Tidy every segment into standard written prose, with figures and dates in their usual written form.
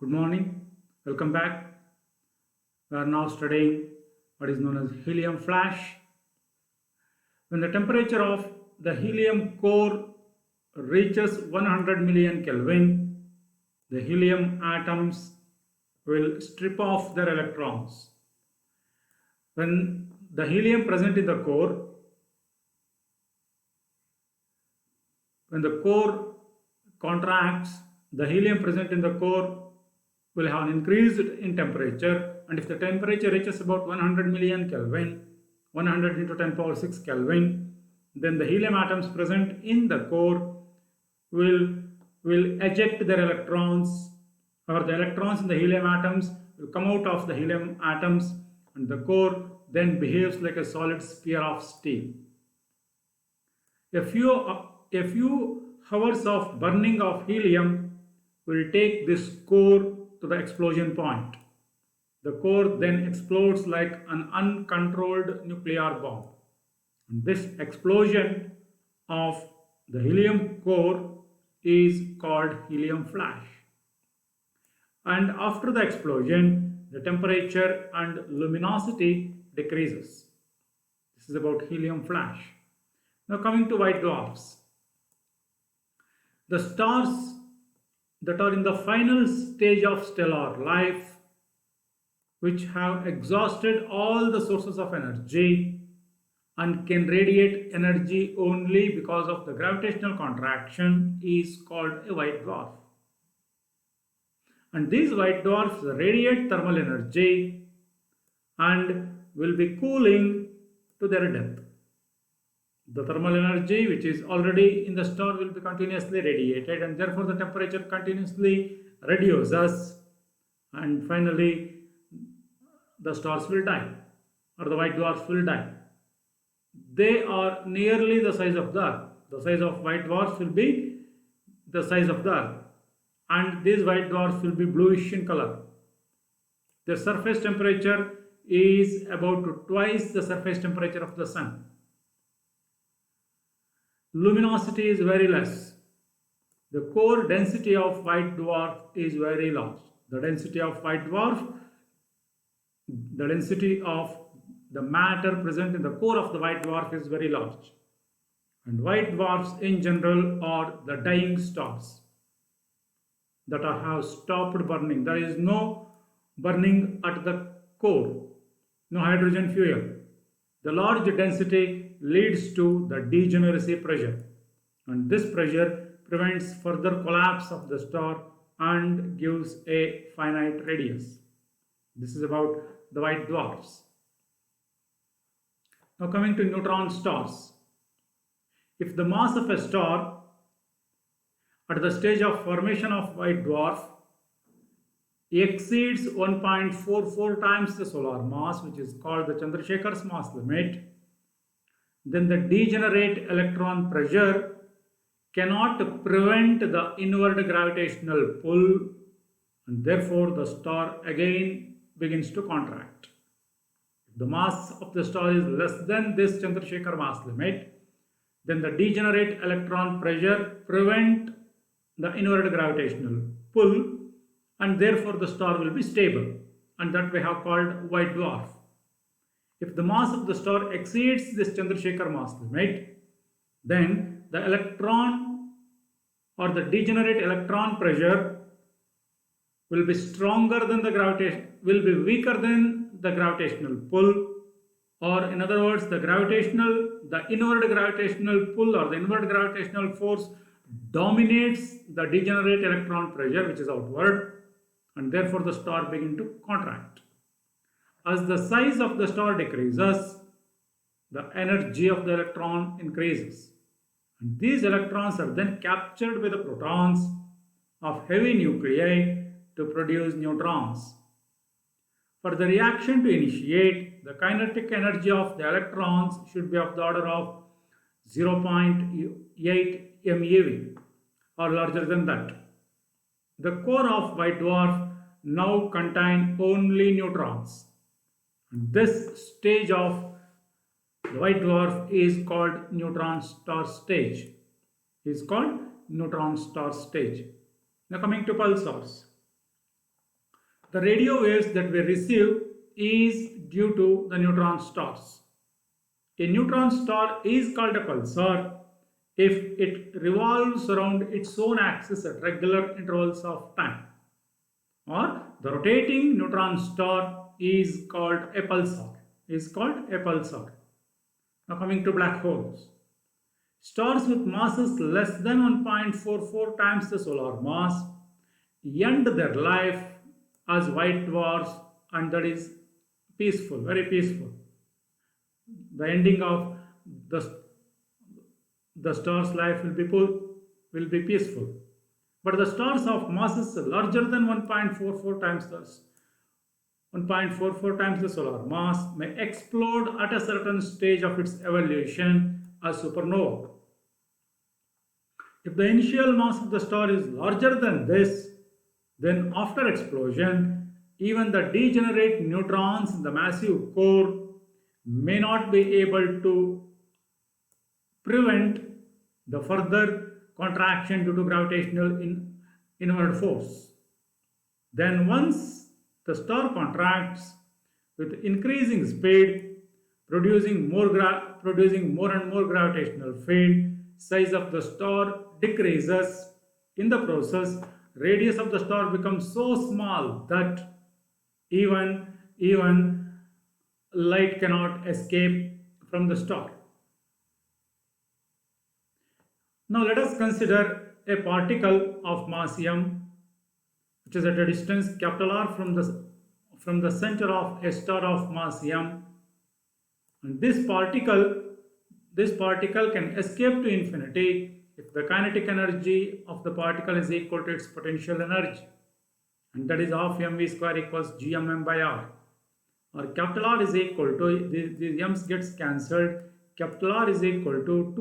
Good morning, welcome back. We are now studying what is known as helium flash. When the temperature of the helium core reaches 100 million Kelvin, the helium atoms will strip off their electrons. When the helium present in the core, when the core contracts, the helium present in the core will have an increase in temperature, and if the temperature reaches about 100 million Kelvin, 100 into 10 power 6 Kelvin, then the helium atoms present in the core will eject their electrons, or the electrons in the helium atoms will come out of the helium atoms, and the core then behaves like a solid sphere of steel. A few hours of burning of helium will take this core to the explosion point. The core then explodes like an uncontrolled nuclear bomb. And this explosion of the helium core is called helium flash. And after the explosion, the temperature and luminosity decreases. This is about helium flash. Now coming to white dwarfs. The stars that are in the final stage of stellar life, which have exhausted all the sources of energy and can radiate energy only because of the gravitational contraction, is called a white dwarf. And these white dwarfs radiate thermal energy and will be cooling to their death. The thermal energy which is already in the star will be continuously radiated, and therefore the temperature continuously reduces, and finally the stars will die, or the white dwarfs will die. They are nearly the size of the Earth. The size of white dwarfs will be the size of the Earth, and these white dwarfs will be bluish in color. Their surface temperature is about twice the surface temperature of the Sun. Luminosity is very less. The core density of white dwarf is very large. The density of white dwarf, the density of the matter present in the core of the white dwarf is very large. And white dwarfs in general are the dying stars that have stopped burning. There is no burning at the core, no hydrogen fuel. The large density leads to the degeneracy pressure, and this pressure prevents further collapse of the star and gives a finite radius. This is about the white dwarfs. Now coming to neutron stars. If the mass of a star at the stage of formation of white dwarf exceeds 1.44 times the solar mass, which is called the Chandrasekhar's mass limit, then the degenerate electron pressure cannot prevent the inward gravitational pull, and therefore the star again begins to contract. If the mass of the star is less than this Chandrasekhar mass limit, then the degenerate electron pressure prevent the inward gravitational pull, and therefore the star will be stable, and that we have called white dwarf. If the mass of the star exceeds this Chandrasekhar mass limit, then the electron or the degenerate electron pressure will be stronger than the gravitation, will be weaker than the gravitational pull, or in other words, the inward gravitational pull or the inward gravitational force dominates the degenerate electron pressure, which is outward, and therefore the star begins to contract. As the size of the star decreases, the energy of the electron increases, and these electrons are then captured by the protons of heavy nuclei to produce neutrons. For the reaction to initiate, the kinetic energy of the electrons should be of the order of 0.8 MeV or larger than that. The core of white dwarf now contains only neutrons. This stage of the white dwarf is called neutron star stage. Now coming to pulsars. The radio waves that we receive is due to the neutron stars. A neutron star is called a pulsar if it revolves around its own axis at regular intervals of time. Or the rotating neutron star is called a pulsar. Now coming to black holes. Stars with masses less than 1.44 times the solar mass end their life as white dwarfs, and that is peaceful, very peaceful. The ending of the star's life will be peaceful. But the stars of masses larger than 1.44 times the solar mass may explode at a certain stage of its evolution as supernova. If the initial mass of the star is larger than this, then after explosion, even the degenerate neutrons in the massive core may not be able to prevent the further contraction due to gravitational inward force. Then once the star contracts with increasing speed, producing more and more gravitational field, size of the star decreases. In the process, radius of the star becomes so small that even light cannot escape from the star. Now let us consider a particle of mass m, which is at a distance capital R from the center of a star of mass m, and this particle can escape to infinity if the kinetic energy of the particle is equal to its potential energy, and that is half mv square equals gmm by r. Or capital R is equal to, the m's gets cancelled, capital R is equal to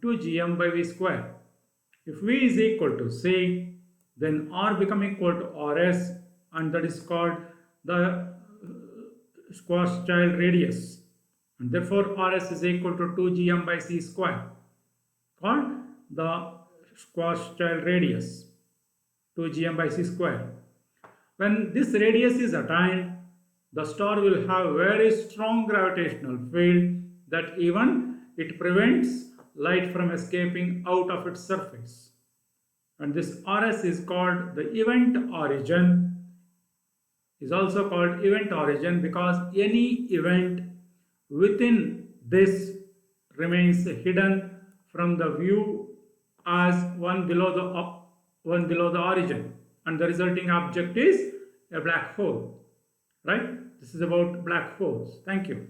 2gm by v square. If v is equal to c, then r become equal to rs, and that is called the Schwarzschild radius, and therefore rs is equal to 2gm by c square, called the Schwarzschild radius, 2gm by c square. When this radius is attained, the star will have very strong gravitational field that even it prevents light from escaping out of its surface. And this RS is called the event origin, is also called event origin because any event within this remains hidden from the view as one below the origin, and the resulting object is a black hole. Right? This is about black holes. Thank you.